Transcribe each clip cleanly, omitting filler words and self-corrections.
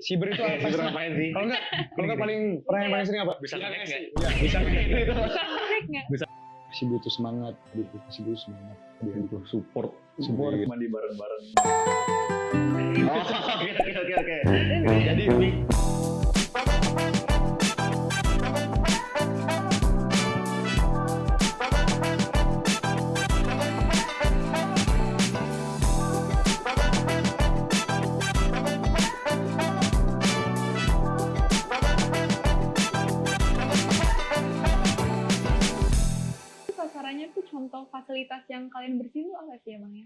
Siber itu apa sih? Ngapain sih? Kalau enggak paling sering apa? Bisa nge-hack nggak? Iya, bisa nge-hack. Bisa Masih butuh semangat, masih butuh semangat. Butuh support. Support. Mandi bareng-bareng. Oh, oke. Jadi sasarannya tuh contoh fasilitas yang kalian bersihin tuh apa sih emang ya?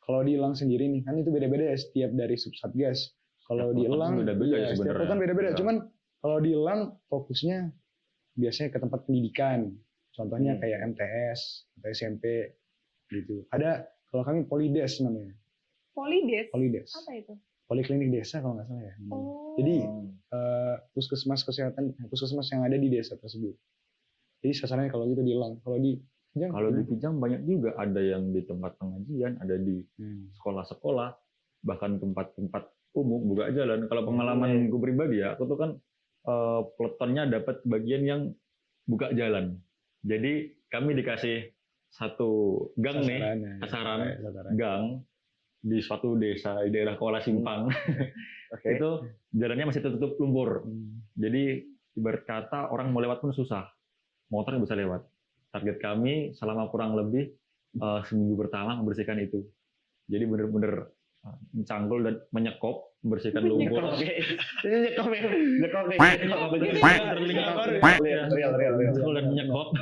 kalau di Elang sendiri nih, kan itu beda-beda ya setiap dari subsatgas. Kalau di Elang, beda-beda iya, setiap sebenarnya. kan beda-beda. Iya. Cuman kalau di Elang fokusnya biasanya ke tempat pendidikan. Contohnya kayak MTS atau SMP gitu. Ada kalau kami Polides namanya. Polides? Polides. Apa itu? Poliklinik desa kalau nggak salah ya. Oh. Jadi puskesmas yang ada di desa tersebut. Jadi sasarannya kalau gitu di Elang. Kalau di Kijang, Kalau di Kijang banyak juga, ada yang di tempat pengajian, ada di sekolah-sekolah, bahkan tempat-tempat umum buka jalan. Kalau pengalaman gue pribadi ya, aku tuh kan peletonnya dapat bagian yang buka jalan. Jadi kami dikasih satu gang nih, sasaran gang di suatu desa di daerah Kuala Simpang. Itu jalannya masih tertutup lumpur. Jadi ibarat kata orang mau lewat pun susah, motor nggak bisa lewat. Target kami selama kurang lebih seminggu pertama membersihkan itu. Jadi benar-benar mencangkul dan menyekop, membersihkan lumpur. Mencangkul dan menyekop.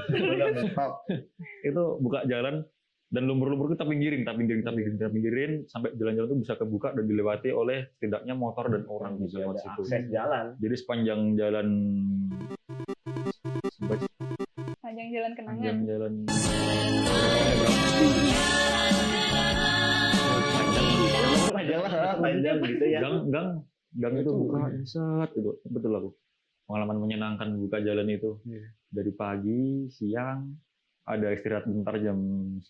Itu buka jalan dan lumpur-lumpur kita pinggirin sampai jalan-jalan itu bisa kebuka dan dilewati oleh setidaknya motor dan orang bisa lewat situ. Akses jalan. Jadi sepanjang jalan Kenangan. jalan Panjang gitu ya. gang itu buka set itu betul aku pengalaman menyenangkan buka jalan itu. Dari pagi siang ada istirahat bentar jam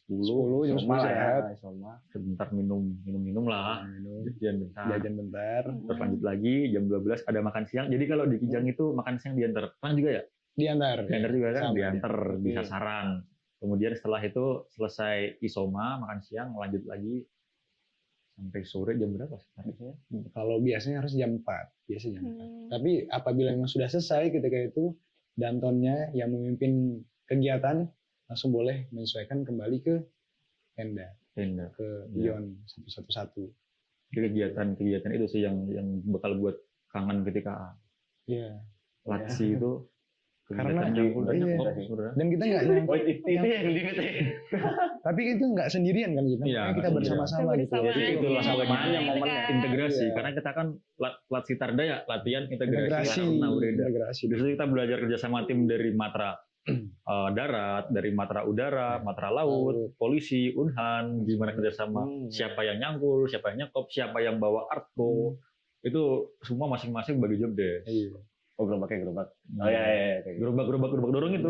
10 jam 10 sehat. Sebentar minum lah, jajan bentar terus lanjut lagi jam 12 ada makan siang. Jadi kalau di Kijang itu makan siang diantar juga ya, diantar juga kan, diantar di sasaran. Kemudian setelah itu selesai isoma makan siang lanjut lagi sampai sore jam berapa sih harusnya? Kalau biasanya harus jam 4, biasanya jam 4. Tapi apabila memang sudah selesai ketika itu, dantonnya yang memimpin kegiatan langsung boleh menyesuaikan kembali ke tenda. Ke Ion 111. Kegiatan itu sih yang bakal buat kangen ketika latsi itu. Karena dan kita nggak itu yang limit. Tapi itu nggak sendirian kan kita bersama-sama gitu. Itulah momennya integrasi. Karena kita kan latsi tarda ya, latihan integrasi. Di situ kita belajar kerjasama tim dari Matra darat, dari Matra udara, Matra laut, polisi, Unhan, gimana kerjasama, siapa yang nyangkul, siapa yang nyekop, siapa yang bawa artko, itu semua masing-masing bagi job desk. Oh, gerobak. Oh iya. Gerobak dorong itu.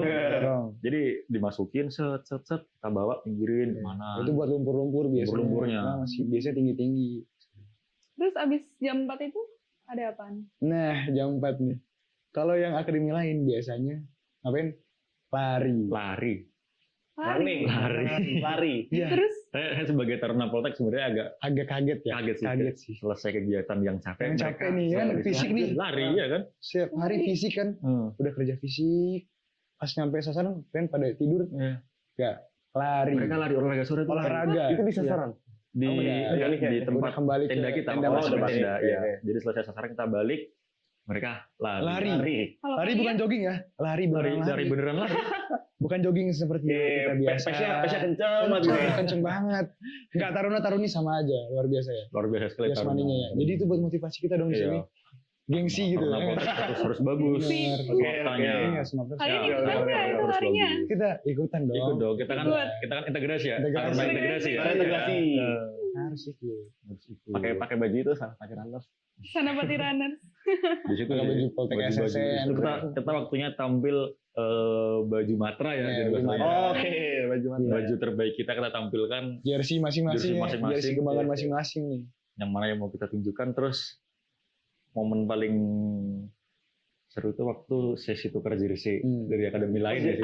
Jadi dimasukin set kita bawa pinggirin kemana. Itu buat lumpur-lumpur biasanya. Lumpurnya. Masih biasanya tinggi-tinggi. Terus abis jam 4 itu ada apaan? Nah, jam 4 nih. Kalau yang akademi lain biasanya ngapain? Lari. Iya. Terus saya sebagai Taruna Poltek sebenarnya agak kaget sih. Selesai kegiatan yang capek. Nih kan fisik nih. Lari ya kan. Setiap hari fisik kan. Udah kerja fisik. Pas nyampe sasaran kan pada tidur. Enggak, lari. Mereka lari olahraga sore itu. Itu di sasaran. Di tempat kembali tenda kita. Tenda. Jadi selesai sasaran kita balik. Mereka lari. Lari bukan jogging ya. Lari beneran lari. Bukan jogging seperti kita biasa. Pesnya kenceng banget. Enggak taruna-taruni sama aja, luar biasa ya. Luar biasa sekali tarunanya ya. Jadi itu buat motivasi kita dong di sini. Gengsi gitu. Harus bagus. Faktanya. Kalian ikutan nggak itu larinya? Kita ikutan dong. Ikut dong. Kita kan integrasi ya. Integrasi. Harus ikut. Pakai baju itu pakai runners. Sanapati Runners. Di situ baju Poltek SSN. Kita waktunya tampil baju Matra ya. Baju terbaik kita tampilkan. Jersey masing-masing. Jersey kebanggaan masing-masing nih. Yang mana yang mau kita tunjukkan, terus momen paling seru itu waktu sesi tukar jersey dari akademi lain ya sih.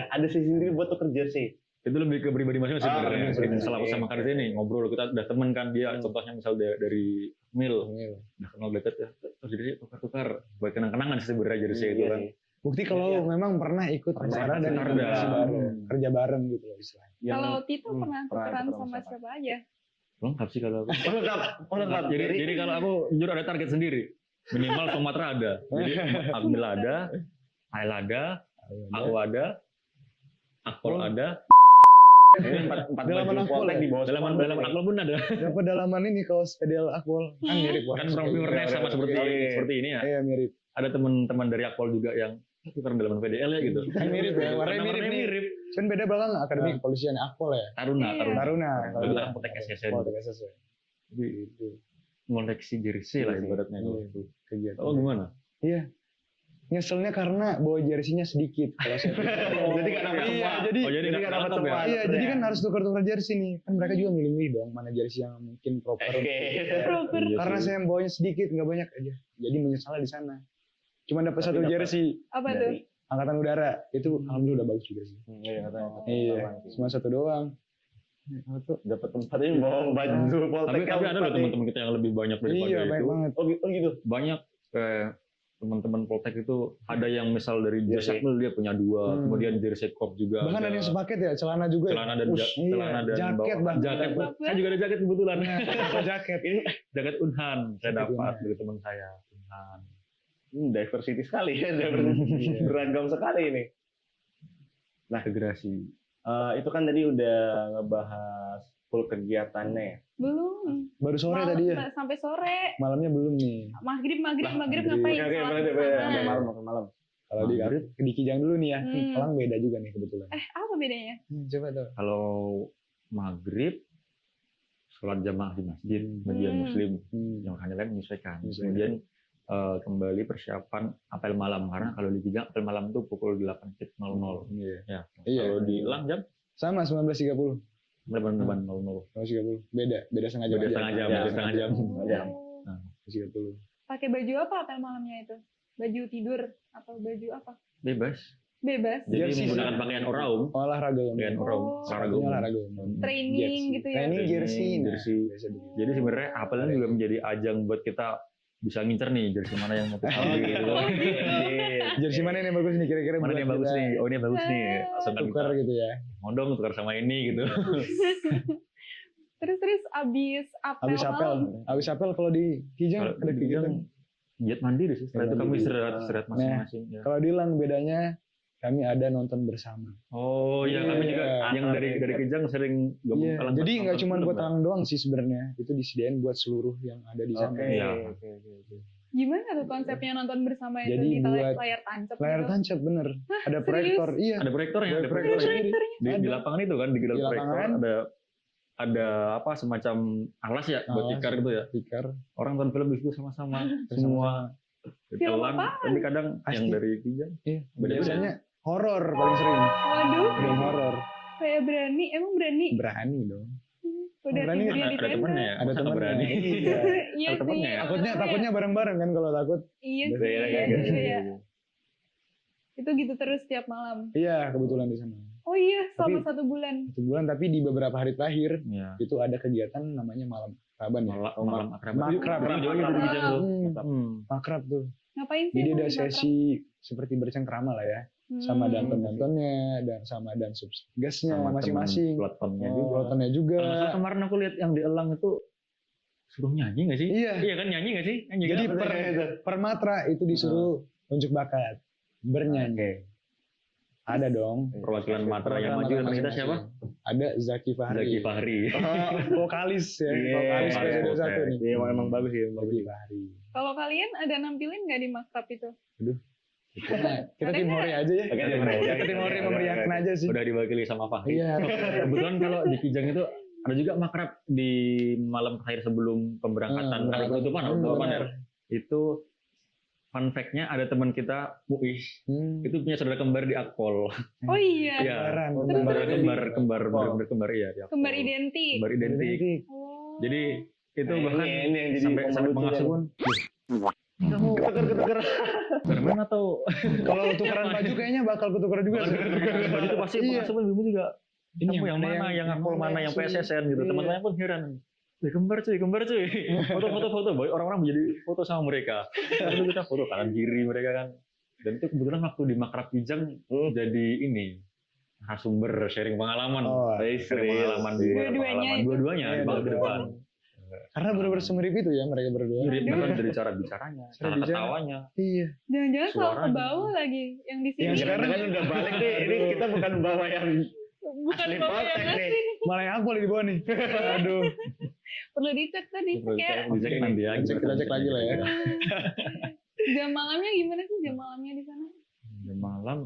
Ada sesi sendiri buat tuker jersey. Itu lebih ke pribadi masing-masing sebenarnya. pribadi. Setelah sama Karis ini ngobrol, kita udah temen kan dia, contohnya misal dari Mil, udah kenal deket ya, terus jadi tukar-tukar buat kenang-kenangan sih sebenarnya jersey itu kan. Bukti kalau memang pernah ikut acara dan kerja bareng gitu loh istilahnya. Kalau Tito pernah tukeran sama siapa aja? Lengkap sih kalau aku. Lengkap. Jadi kalau aku jujur ada target sendiri. Minimal Sumatera ada. Jadi Akmil ada, Ail ada, aku ada, Akpol ada. Ini empat Dalaman baju Akpol Poltek ya? di bawah Dalaman Akpol pun ada. Berapa dalaman ini kaos pedal Akpol? Kan mirip. Kan warnanya sama seperti ini ya. Iya mirip. Ada teman-teman dari Akpol juga yang tukar dalaman PDL ya gitu. Kan mirip ya, warnanya mirip. Cuman beda belakang akademi kepolisian Akpol ya. Taruna. Taruna. Kita Poltek SSN. Poltek SSN. Jadi itu ngoleksi jersey lah ibaratnya itu. Kegiatan. Oh gimana? Iya. Nyeselnya karena bawa jersinya sedikit. Kalau saya Jadi nggak dapat semua. Jadi nggak nggak dapat lengkap semua. ya? iya, jadi kan harus tukar-tukar jersey nih. Kan mereka juga milih-milih dong mana jersey yang mungkin proper. Proper. Iya Karena sih. saya bawanya sedikit, nggak banyak aja. Jadi menyesal di sana. Cuma dapat satu jersey Apa tuh? Angkatan Udara. Itu alhamdulillah udah bagus juga sih. Iya katanya. Iya, cuma satu doang. Dapat tempatnya bawa baju Poltek. Tapi ada loh teman-teman kita yang lebih banyak daripada Iya, itu. banyak banget. Oh gitu. Banyak teman-teman Poltek itu ada yang misal dari jersey Akmil dia punya 2, kemudian jersey Corp juga. Bahkan ada yang sepaket ya, celana juga. celana dan celana dan jaket bawah. bahkan. Jaket. Saya juga ada jaket kebetulan. Apa jaket? Ini jaket Unhan saya Jaket dapat Unhan. dari teman saya Unhan. Diversity sekali ya, beragam sekali ini. Integrasi. Itu kan tadi udah ngebahas full kegiatannya ya. Belum. Baru sore tadi ya. Sampai sore. Malamnya belum nih. Maghrib maghrib. ngapain? Oke, Sholat berarti bersama. sampai malam. Kalau di Kijang dulu nih ya. Hmm. Kelang beda juga nih kebetulan. Apa bedanya? Coba tuh. Kalau maghrib sholat jamaah di masjid median muslim yang hanya lain menyesuaikan. Kemudian kembali persiapan apel malam karena kalau di Kijang apel malam itu pukul 8.00. Iya. Ya. Iya. Kalau di Elang jam Sama 19.30. 8.00. 19.30. Beda setengah jam. Beda aja. setengah jam, Ya, beda setengah jam. Jam. 19.30. Pakai baju apa apel malamnya itu? Baju tidur atau baju apa? Bebas. Bebas. Jadi Jersey menggunakan pakaian oraum. Olahraga umum. Pakaian oraum. Sepatunya olahraga umum. Training gitu ya. Training jersey. Nah, Jersey. biasa begitu. Jadi sebenarnya apelnya juga menjadi ajang buat kita bisa ngincer nih jersey mana yang mau kita ambil gitu. Jersey mana yang bagus nih kira-kira Mana buat yang bagus kita nih? Oh ini yang bagus nih. Langsung kan tukar kita gitu ya. ngondong tukar sama ini gitu. Terus abis apel Habis apel. malam. Habis apel kalau di Kijang Kalau ada di kegiatan. Kijang jet mandiri sih. Setelah itu kami istirahat Nah, masing-masing. Ya. Kalau di Lang bedanya kami ada nonton bersama. Oh iya kami juga Iya. yang dari Kijang sering gabung Iya. Elang Jadi nonton nggak cuma film, buat kan? Elang doang sih sebenarnya. Itu disediain buat seluruh yang ada di sana. Iya. Gimana tuh konsepnya nonton bersama itu Jadi di buat layar tancap Layar gitu? tancap bener. Ada serius? proyektor. Iya. Ada proyektornya, Ada ada proyektor proyektornya. sendiri. Di Ada. lapangan itu kan di dalam Di proyektor lapangan. ada apa semacam alas ya buat Alas. tikar gitu ya. Tikar. Orang nonton film itu sama-sama semua. Film Telan, apaan? tapi kadang yang Pasti. dari Kijang Iya. Beda-beda. Biasanya horor paling sering. Waduh, Film horor. kayak berani. Emang berani? Berani dong. Udah berani tidurnya di ada tenda. temennya ya. Ada Masa nggak temennya. berani. Iya. Iya Ada temennya sih. ya? Takutnya bareng-bareng kan kalau takut. Iya Beda sih. ya, Iya, kayak iya. Itu gitu terus tiap malam. Iya kebetulan di sana. Oh iya, selama Tapi- 1 bulan. 1 bulan tapi di beberapa hari terakhir Iya. itu ada kegiatan namanya malam akraban ya. Malam akrab. Makrab. Itu juga di Kijang tuh. Makrab tuh. Ngapain sih? Jadi emang ada di makrab? sesi seperti bercengkrama lah ya. Sama Hmm. danton-dantonnya dan sama dan subgasnya Sama masing-masing. Peletonnya Oh, juga. pelotonnya juga. Kalau nggak salah kemarin aku lihat yang di Elang itu suruh nyanyi nggak sih? Iya. Iya kan nyanyi nggak sih? Nyanyi Jadi kan? per matra itu disuruh unjuk bakat bernyanyi. Ada dong. Perwakilan Matra yang maju teman kita siapa? Ada Zaki Fahri. Zaki Fahri. Oh, vokalis ya. Iya, Vokalis vokalis PSID 1 Poltek. nih. Iya emang bagus ya. Zaki Fahri. Kalau kalian ada nampilin nggak di makrab itu? Kita Ada tim nggak? Hore aja ya. Oke, tim Hore. Kita tim Hore memeriahkan aja sih. Udah diwakili sama Fahri. Iya. Kebetulan kalau di Kijang itu ada juga makrab di malam terakhir sebelum pemberangkatan hari penutupan, ya. Itu fun fact-nya ada teman kita Muiz itu punya saudara kembar di Akpol. Oh iya, Iya. Kembaran. Saudara kembar benar-benar iya di Akpol. kembar identik. Kembar identik. Oh. Jadi itu Nah, bahkan ini yang jadi sampai momen pengasuh lucunya. pun Kamu Ketuker. Superman atau Kalau tukeran baju kayaknya bakal ketuker juga sih. baju itu pasti Iya. masuk ibu juga. Ini Kamu yang mana, yang aku mana, yang PSSN gitu. Iya. Teman-teman pun heran. Kembar cuy. Foto. Orang-orang menjadi foto sama mereka. Lalu kita foto kanan kiri mereka kan. Dan itu kebetulan waktu di Makrab Kijang jadi ini sumber sharing pengalaman. Oh, sharing pengalaman dua-duanya Iya, di dua-duanya. depan. Karena benar-benar semirip itu ya mereka berdua. Mirip bahkan dari cara bicaranya, Cara cara bicara. ketawanya. Iya. Jangan-jangan soal ke Suaranya. bawah lagi yang di sini. Yang Sekarang kan udah balik nih. Ini kita bukan bawa yang Bukan asli bawah yang Poltek nih. asli. Malah yang aku lagi di bawah nih. Aduh. Perlu dicek tadi ya. Dicek nanti ya. Kita cek lagi lah ya. Jam malamnya gimana sih jam malamnya di sana? Jam malam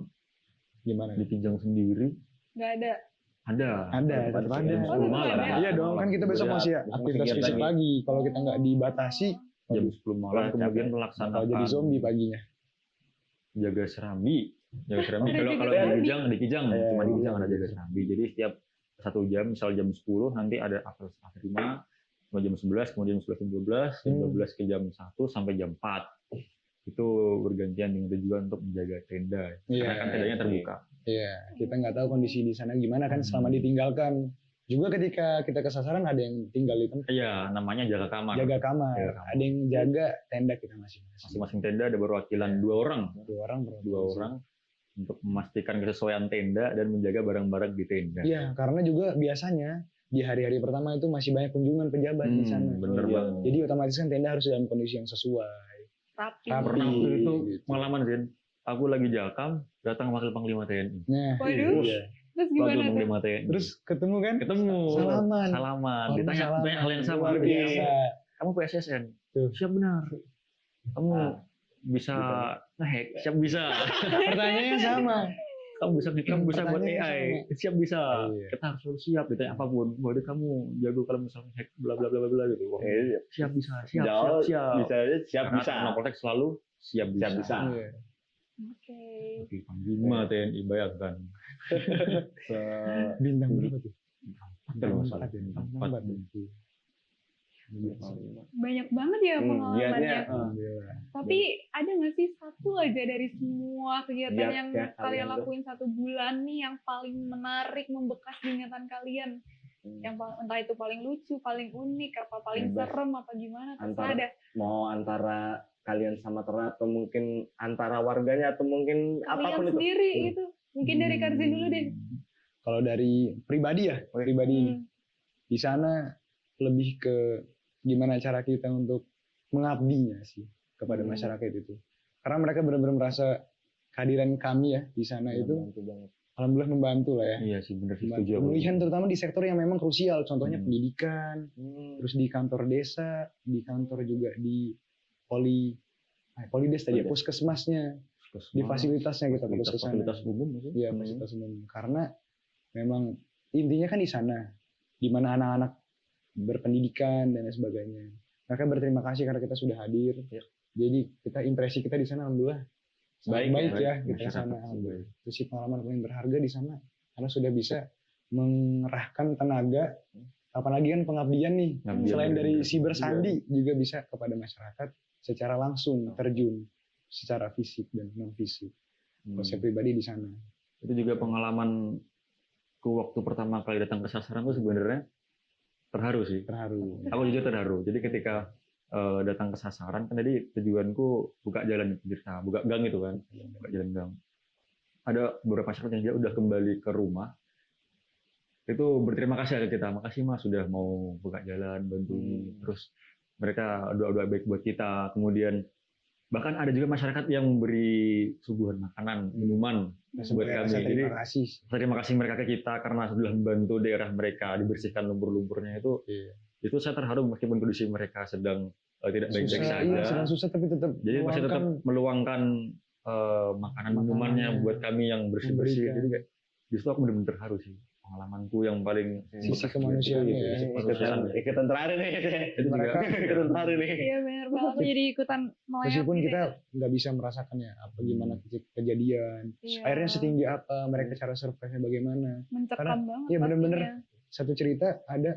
Gimana? di Kijang sendiri Nggak ada. ada. Ada, tetap ada. Jam 10 malam. ada. Iya dong, kan kita besok masih aktivitas kegiatan fisik lagi. pagi. Kalau kita nggak dibatasi, Jam 10 malam Wah, kemudian bakal melaksanakan jadi zombie paginya. jaga serambi. Jaga serambi. Ada Kalau jaga kalau serambi. di Kijang Iya, cuma di iya. Kijang ada jaga serambi. Jadi setiap 1 jam, misal jam 10 nanti ada apel setengah 5, sampai jam 11, kemudian 11 jam 12, jam 12 ke jam 1 sampai jam 4. Itu bergantian dengan tujuan untuk menjaga tenda. Iya. Karena kan tendanya terbuka. Iya, kita nggak tahu kondisi di sana gimana kan selama ditinggalkan. Juga ketika kita kesasaran ada yang tinggal di tempat Iya, namanya jaga kamar. jaga kamar, Jaga kamar. ada yang jaga tenda kita masing-masing. Masing-masing tenda ada perwakilan 2 orang. 2 orang per Dua orang untuk memastikan kesesuaian tenda dan menjaga barang-barang di tenda. Iya, karena juga biasanya di hari-hari pertama itu masih banyak kunjungan pejabat di sana. Bener Iya. banget. Jadi otomatis kan tenda harus dalam kondisi yang sesuai. Rapi. Rapi. Pernah waktu itu Gitu. pengalaman Zin, aku lagi jakam, datang wakil panglima TNI. Nah, Waduh. iya. Terus Wakil gimana tuh? panglima TNI. Terus ketemu kan? ketemu, Salaman. salaman. Hormat Ditanya salaman. hal yang sama. Luar biasa. Kamu PSSN? Tuh. Siap benar. Kamu Ah. bisa nge-hack? Siap bisa. Pertanyaannya sama. Kamu bisa buat Pertanyaannya AI? Siap bisa. Iya. Kita harus selalu siap. Ditanya apapun. Waduh kamu jago kalau misalnya hack bla bla bla bla bla gitu. Wah, Iya. siap bisa. Siap. Bisa aja siap Karena bisa. Taruna Poltek selalu siap bisa. Siap bisa. Iya. Oke. Oke, Panglima TNI bayangkan. Bintang berapa tuh? Kalau nggak salah. Empat ya? Empat. Empat ya? Banyak banget ya pengalamannya. giatnya. Alhamdulillah. Tapi ada nggak sih satu aja dari semua kegiatan Giat yang ya, kalian kalian tuh. lakuin 1 bulan nih yang paling menarik, membekas di ingatan kalian? Yang entah itu paling lucu, paling unik, apa paling Bebas. serem, apa gimana? Terserah Antara- ada. Mau antara kalian sama Tera atau mungkin antara warganya atau mungkin Kalian apapun itu. sendiri gitu. Mungkin dari Karzin dulu deh. Kalau dari pribadi ya, pribadi Hmm. di sana lebih ke gimana cara kita untuk mengabdinya sih kepada masyarakat itu. Karena mereka benar-benar merasa kehadiran kami ya di sana itu Membantu banget. alhamdulillah membantu lah ya. Iya sih benar sih setuju aku. Pemulihan terutama di sektor yang memang krusial, contohnya Hmm. pendidikan, terus di kantor desa, di kantor juga di polides tadi ya, puskesmasnya, di fasilitasnya kita fokus ke sana. fasilitas umum sih. Iya, fasilitas umum. Karena memang intinya kan di sana, di mana anak-anak berpendidikan dan lain sebagainya. Mereka berterima kasih karena kita sudah hadir. Ya. Jadi impresi kita di sana alhamdulillah sangat baik ya kita ke Masyarakat sana. sih Alhamdulillah. Itu sih pengalaman paling berharga di sana karena sudah bisa mengerahkan tenaga. Apalagi kan pengabdian nih. Pengabdian, Selain dari bener. si bersandi juga bisa kepada masyarakat secara langsung terjun secara fisik dan non fisik. Kalau saya pribadi di sana. Itu juga pengalamanku waktu pertama kali datang ke Sasaran tuh sebenarnya terharu sih. Terharu. Aku jujur terharu. Jadi ketika datang ke Sasaran kan tadi tujuanku buka jalan di pinggir sawah, buka gang itu kan, buka jalan gang. Ada beberapa masyarakat yang dia udah kembali ke rumah, itu berterima kasih ke kita, makasih mas sudah mau buka jalan, bantu ini. Terus mereka doa-doa baik buat kita. Kemudian bahkan ada juga masyarakat yang memberi suguhan makanan, minuman buat kami. Jadi Terima kasih. terima kasih mereka ke kita karena sudah membantu daerah mereka dibersihkan lumpur-lumpurnya itu. Iya. Itu saya terharu meskipun kondisi mereka sedang tidak baik-baik Susah, saja. iya, sedang susah tapi tetap Jadi masih tetap meluangkan makanan minumannya Makanannya. buat kami yang bersih-bersih. Memberikan. Jadi kayak justru aku benar-benar terharu sih. Pengalamanku yang paling Sisi bekas kemanusiaan gitu, ya. sisi kemanusiaan. Ikutan terakhir nih. Itu mereka juga Ikutan terakhir nih. Iya benar banget. Aku jadi ikutan melayat. meskipun gitu kita ya. nggak bisa merasakannya apa gimana kejadian, Iya. airnya setinggi apa, mereka cara survive-nya bagaimana. Mencekam banget. Iya bener-bener pastinya. satu cerita ada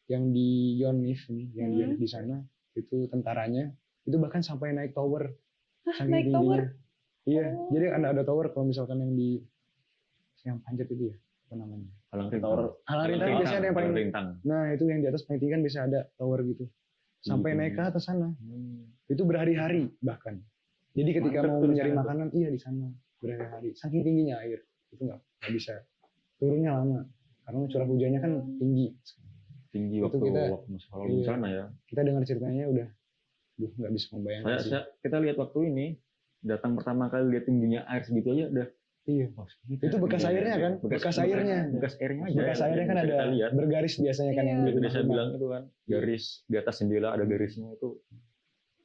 yang di Yonif nih, yang di Hmm. Yonif di sana itu tentaranya itu bahkan sampai naik tower saking naik tingginya. tower? Iya, Oh. jadi ada tower kalau misalkan yang panjat itu ya, apa namanya? Halang Tower. Halang rintang biasanya ada yang paling. rintang. Nah itu yang di atas paling tinggi kan bisa ada tower gitu, sampai naik ke atas sana. Itu berhari-hari bahkan. Jadi ketika Mantep mau tuh di mencari sana tuh. makanan, iya di sana berhari-hari. Saking tingginya air, itu nggak bisa. Turunnya lama, karena curah hujannya kan tinggi. Tinggi Itu waktu kita- masuk kalau iya. di sana ya. Kita dengar ceritanya udah, nggak bisa membayangkan sih. Kita lihat waktu ini datang pertama kali lihat tingginya air segitu aja udah. Iya. Itu bekas airnya kan? Bekas airnya. Bekas airnya aja. Bekas airnya kan Bisa ada kita lihat. bergaris biasanya kan Iya. yang di Itu saya rumah. bilang itu kan garis di atas jendela ada garisnya itu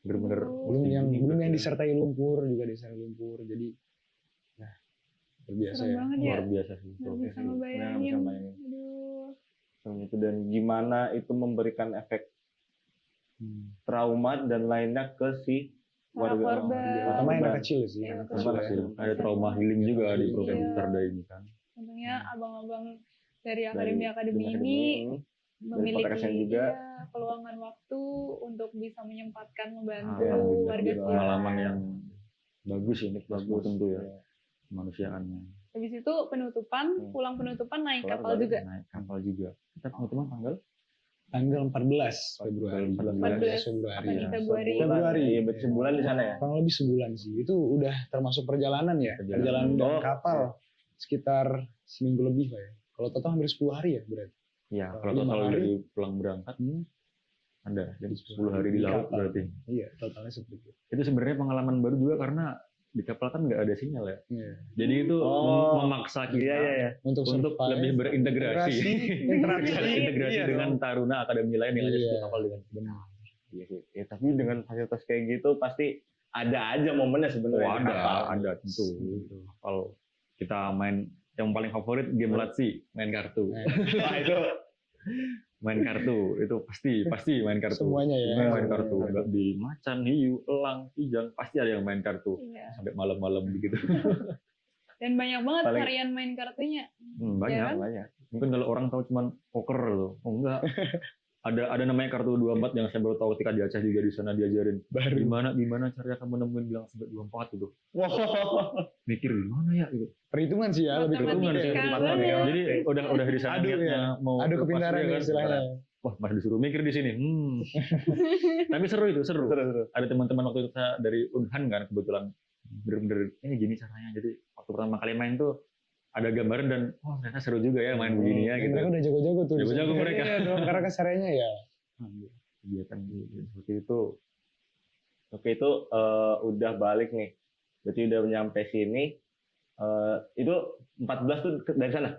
bener-bener Belum yang disertai lumpur juga disertai lumpur. Jadi, nah luar biasa Serem ya. banget ya. luar biasa sih. Nggak bisa Nah, ngebayangin. bisa bayangin. Aduh. Itu dan gimana itu memberikan efek trauma dan lainnya ke si Para warga. korban. Terutama yang anak kecil sih. Iya, Anak betul. kecil Anak ya. kecil. Ada trauma healing juga di program Iya. Cerda ini kan. Tentunya abang-abang dari Dari akademi ini ini memiliki podcast yang juga. peluangan waktu untuk bisa menyempatkan membantu Alhamdulillah, warga Alhamdulillah. sekitar. Pengalaman yang bagus ini, bagus tentu ya Iya. kemanusiaannya. Habis itu penutupan, pulang penutupan naik Kelar kapal balik. juga. Naik kapal juga. Kita penutupan tanggal Tanggal 14 Februari. 14 Februari. apa nih, ya. Februari. Februari. Iya, berarti sebulan di sana ya. Kurang lebih sebulan sih. Itu udah termasuk perjalanan ya. Perjalanan. Perjalanan dengan Oh. kapal sekitar seminggu lebih Pak ya. Kalau total hampir 10 hari ya berarti. Ya, kalau 5 total hari. dari pulang berangkat ada jadi 10 hari di laut kapal. berarti. Iya, totalnya seperti itu. Itu sebenarnya pengalaman baru juga karena di kapal kan nggak ada sinyal ya. Iya. Jadi itu Oh. memaksa kita Iya, iya, iya. Untuk untuk survive, lebih berintegrasi. interaksi, Integrasi iya dengan dong. Taruna Akademi lain yang ada Iya. di kapal dengan benar. Iya sih. Ya, tapi dengan fasilitas kayak gitu pasti ada aja momennya Oh, sebenarnya. di kapal. ada tentu. Kalau kita main yang paling favorit game Latsi, main kartu. Wah, itu Main kartu itu pasti main kartu. Semuanya ya. Semua main kartu. Nggak di macan, hiu, elang, kijang pasti ada yang main kartu Iya. sampai malam-malam begitu. Dan banyak banget Paling- varian main kartunya. Banyak. Ya kan? banyak. Mungkin kalau orang tahu cuman poker loh. Oh enggak. ada namanya kartu 24 yang saya baru tahu ketika di Aceh juga di sana diajarin. Baru. Gimana caranya kamu nemuin bilang sampai 24 gitu. Wow. Mikir gimana ya gitu. Perhitungan sih ya, lebih Matematika perhitungan sih. banget. Ya. Jadi udah di sana Adu niatnya ya. mau Adu lepas kepintaran dia ya kan. istilahnya. Wah, masih disuruh mikir di sini. Tapi seru itu, seru. Terus. Ada teman-teman waktu itu saya dari Unhan kan kebetulan bener-bener ini gini caranya. Jadi waktu pertama kali main tuh ada gambaran dan oh ternyata seru juga ya main begini ya gitu. Mereka udah jago-jago tuh. Jago-jago Iya, mereka. Iya, dong, karena kasarnya ya. Kegiatan seperti itu. Oke, itu udah balik nih. Berarti udah nyampe sini. Itu 14 tuh dari sana.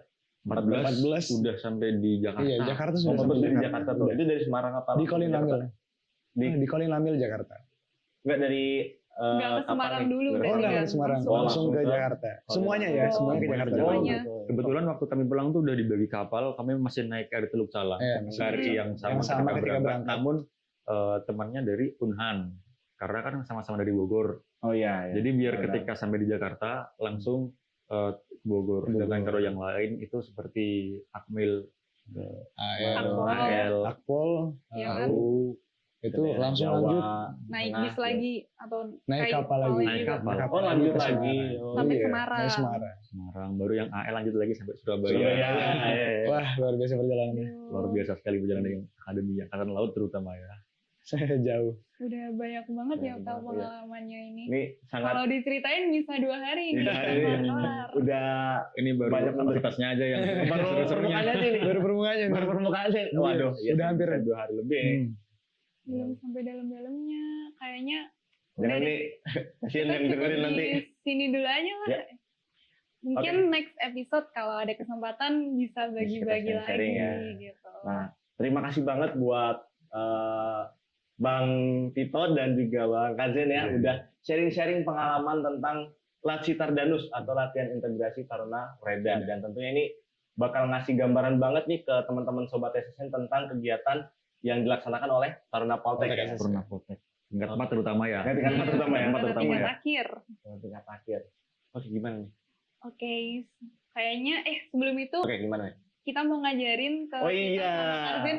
14 udah sampai di Jakarta. Iya, Jakarta Oh, sudah 14 sampai dari Jakarta tuh. Itu dari Semarang apa? Di Kolin Lamil. Di- Di Kolin Lamil Jakarta. Enggak dari Enggak ke kapal Semarang nih? dulu Oh, berarti enggak kan? ke Semarang, Langsung. langsung ke langsung ke Jakarta. Semuanya ya, Oh, semuanya ke Jakarta. semuanya. Kebetulan waktu kami pulang tuh udah dibagi kapal, kami masih naik KRI Teluk Salang. Iya, KRI yang sama, Yang sama ketika berangkat. Namun temannya dari Unhan. Karena kan sama-sama dari Bogor. Oh iya. Jadi biar Benar. ketika sampai di Jakarta langsung ke Bogor. Sedangkan kalau yang lain itu seperti Akmil, AL, Akpol. AL, Akpol, Iya kan? AU, itu Daerah langsung Jawa, lanjut Naik Tengah, bis lagi atau naik kayak kapal lagi. Naik gitu. kapal. Oh, lanjut ke lagi. Semarang. Oh, Sampai Iya, Semarang. naik Semarang. Semarang. Baru yang AL lanjut lagi sampai Surabaya. Surabaya. Iya. Wah, luar biasa perjalanannya. Aduh, Luar biasa sekali perjalanan yang Akademi Angkatan Laut terutama ya. Saya jauh. Udah banyak banget ya Banyak tahu banget, ya. pengalamannya ini. Ini sangat Kalau diceritain bisa 2 hari. Tidak nggak hari ini. kelar. Udah Ini baru Banyak kapasitasnya aja yang baru seru-serunya. permukaannya sih nih. Baru permukaannya. Baru permukaan sih. Iya, Waduh, udah hampir 2 hari lebih. nih. Belum sampai dalam-dalamnya. Kayaknya Jangan udah nih, kasihan kita yang dengerin cukup nanti. di sini dulu aja lah. Ya. Mungkin next episode kalau ada kesempatan bisa bagi-bagi Kita lagi sharing ya. gitu. Nah, terima kasih banget buat Bang Tito dan juga Bang Kazen ya, udah sharing-sharing pengalaman tentang Latsi Tardanus atau latihan integrasi Taruna Reda. Dan tentunya ini bakal ngasih gambaran banget nih ke teman-teman Sobat SSN tentang kegiatan yang dilaksanakan oleh Taruna Poltek. Poltek Ya. SSN. Pernah Poltek. Tingkat 4 terutama ya. Nah, tingkat 4 terutama ya. Tingkat 4 Tingkat terutama ya. akhir. Tingkat akhir. Oke, gimana nih? Oke, kayaknya sebelum itu Oke, gimana nih? kita mau ngajarin ke Oh, kita iya. sama Arzin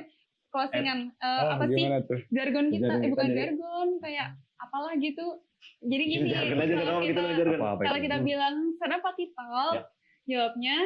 closingan Oh, apa sih gimana tuh? jargon kita Jargon bukan kita jadi- jargon kayak apalah gitu. Jadi gini, Jargon aja kalau dong, gitu kita, jargon. Apa kalau itu? kita bilang Senapati Talk, Ya. jawabnya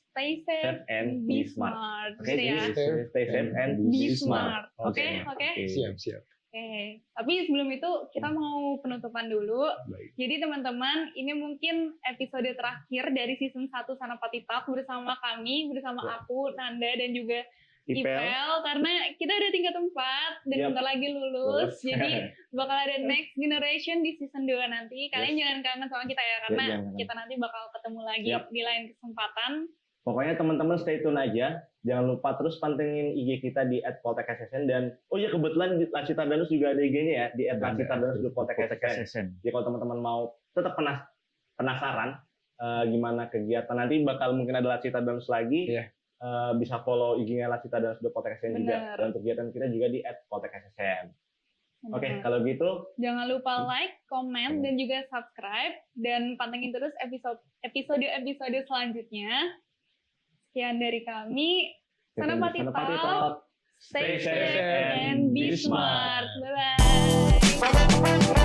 stay safe Safe and be be smart. smart. Oke, Gitu ya. jadi stay safe and Be be smart. smart. Oke, oke. Siap, siap. Oke, tapi sebelum itu kita mau penutupan dulu. Baik. Jadi teman-teman, ini mungkin episode terakhir dari season 1 Sanapati Talk bersama kami, bersama Ya. aku, Nanda, dan juga Ipel. Ipel. Karena kita udah tingkat 4 dan Yap. bentar lagi lulus. Jadi bakal ada next generation di season 2 nanti. Kalian jangan kangen sama kita ya, karena jangan kangen. kita nanti bakal ketemu lagi Yap. di lain kesempatan. Pokoknya teman-teman stay tune aja. Jangan lupa terus pantengin IG kita di @polteksSN dan oh iya kebetulan di Lacitar Danus juga ada IG-nya ya di @lacitardanus.polteksSN. SSN. Jadi kalau teman-teman mau tetap penasaran gimana kegiatan nanti bakal mungkin ada Lacitar Danus lagi. Iya. Bisa follow IG-nya Lacitardanus.polteksSN juga. Bener. Dan kegiatan kita juga di @polteksSN. Oke, Benar. kalau gitu Jangan lupa like, komen, dan juga subscribe. Dan pantengin terus episode-episode selanjutnya. Sekian dari kami. Sanapati Talk. Stay safe and be smart. Bye-bye.